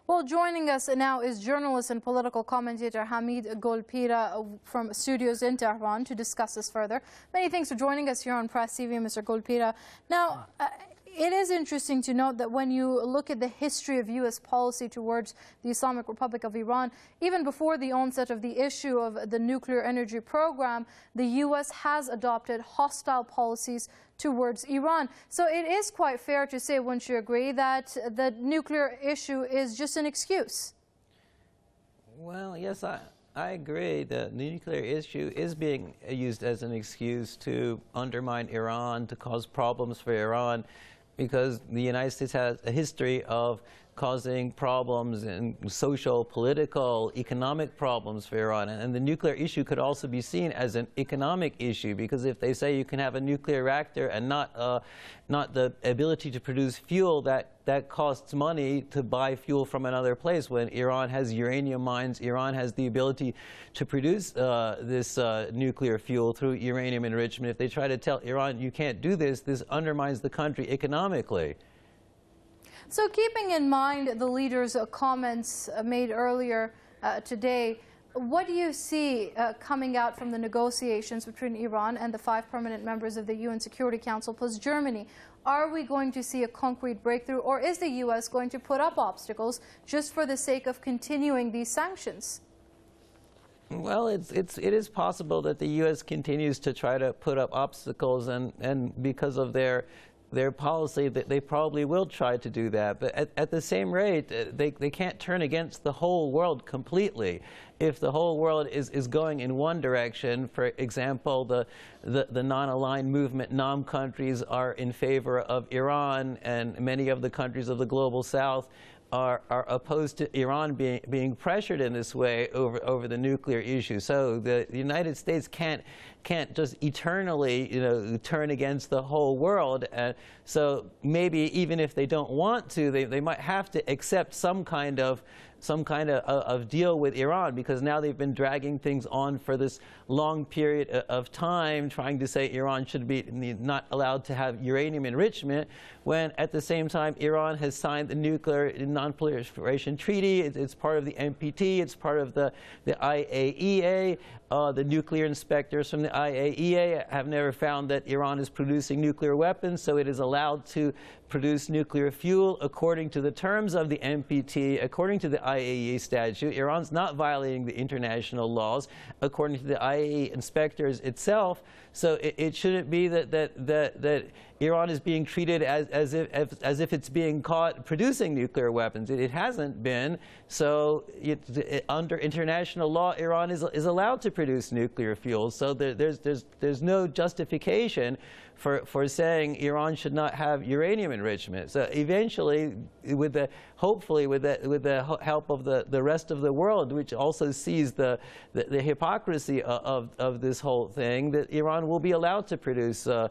Well, joining us now is journalist and political commentator Hamid Golpira from studios in Tehran to discuss this further. Many thanks for joining us here on Press TV, Mr. Golpira. Now, it is interesting to note that when you look at the history of U.S. policy towards the Islamic Republic of Iran, even before the onset of the issue of the nuclear energy program, the U.S. has adopted hostile policies towards Iran. So it is quite fair to say, wouldn't you agree, that the nuclear issue is just an excuse? Well, yes, I agree. The nuclear issue is being used as an excuse to undermine Iran, to cause problems for Iran, because the United States has a history of causing problems and social, political, economic problems for Iran. And the nuclear issue could also be seen as an economic issue, because if they say you can have a nuclear reactor and not the ability to produce fuel, that costs money to buy fuel from another place. When Iran has uranium mines, Iran has the ability to produce this nuclear fuel through uranium enrichment. If they try to tell Iran you can't do this, this undermines the country economically. So keeping in mind the leader's comments made earlier today, what do you see coming out from the negotiations between Iran and the 5 permanent members of the UN Security Council plus Germany? Are we going to see a concrete breakthrough, or is the U.S. going to put up obstacles just for the sake of continuing these sanctions? Well, it is possible that the U.S. continues to try to put up obstacles, and because of their policy, that they probably will try to do that. But at the same rate, they can't turn against the whole world completely. If the whole world is going in one direction, for example, the non-aligned movement, NAM countries are in favor of Iran, and many of the countries of the global south are opposed to Iran being pressured in this way over the nuclear issue. So the United States can't just eternally, turn against the whole world. So maybe even if they don't want to, they might have to accept some kind of deal with Iran, because now they've been dragging things on for this long period of time, trying to say Iran should be not allowed to have uranium enrichment, when at the same time Iran has signed the Nuclear Non-Proliferation Treaty. It's part of the NPT. It's part of the IAEA. The nuclear inspectors from the IAEA have never found that Iran is producing nuclear weapons, so it is allowed to produce nuclear fuel according to the terms of the NPT, according to the IAEA statute. Iran's not violating the international laws according to the IAEA inspectors itself. So it shouldn't be that Iran is being treated as if it's being caught producing nuclear weapons. It hasn't been. So under international law, Iran is allowed to produce nuclear fuel. So there's no justification for saying Iran should not have uranium enrichment. So eventually, hopefully with the help of the rest of the world, which also sees the hypocrisy of this whole thing, that Iran will be allowed to produce a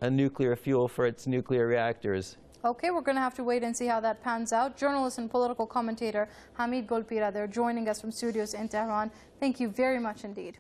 nuclear fuel for its nuclear reactors. Okay, we're going to have to wait and see how that pans out. Journalist and political commentator Hamid Golpira there, joining us from studios in Tehran. Thank you very much indeed.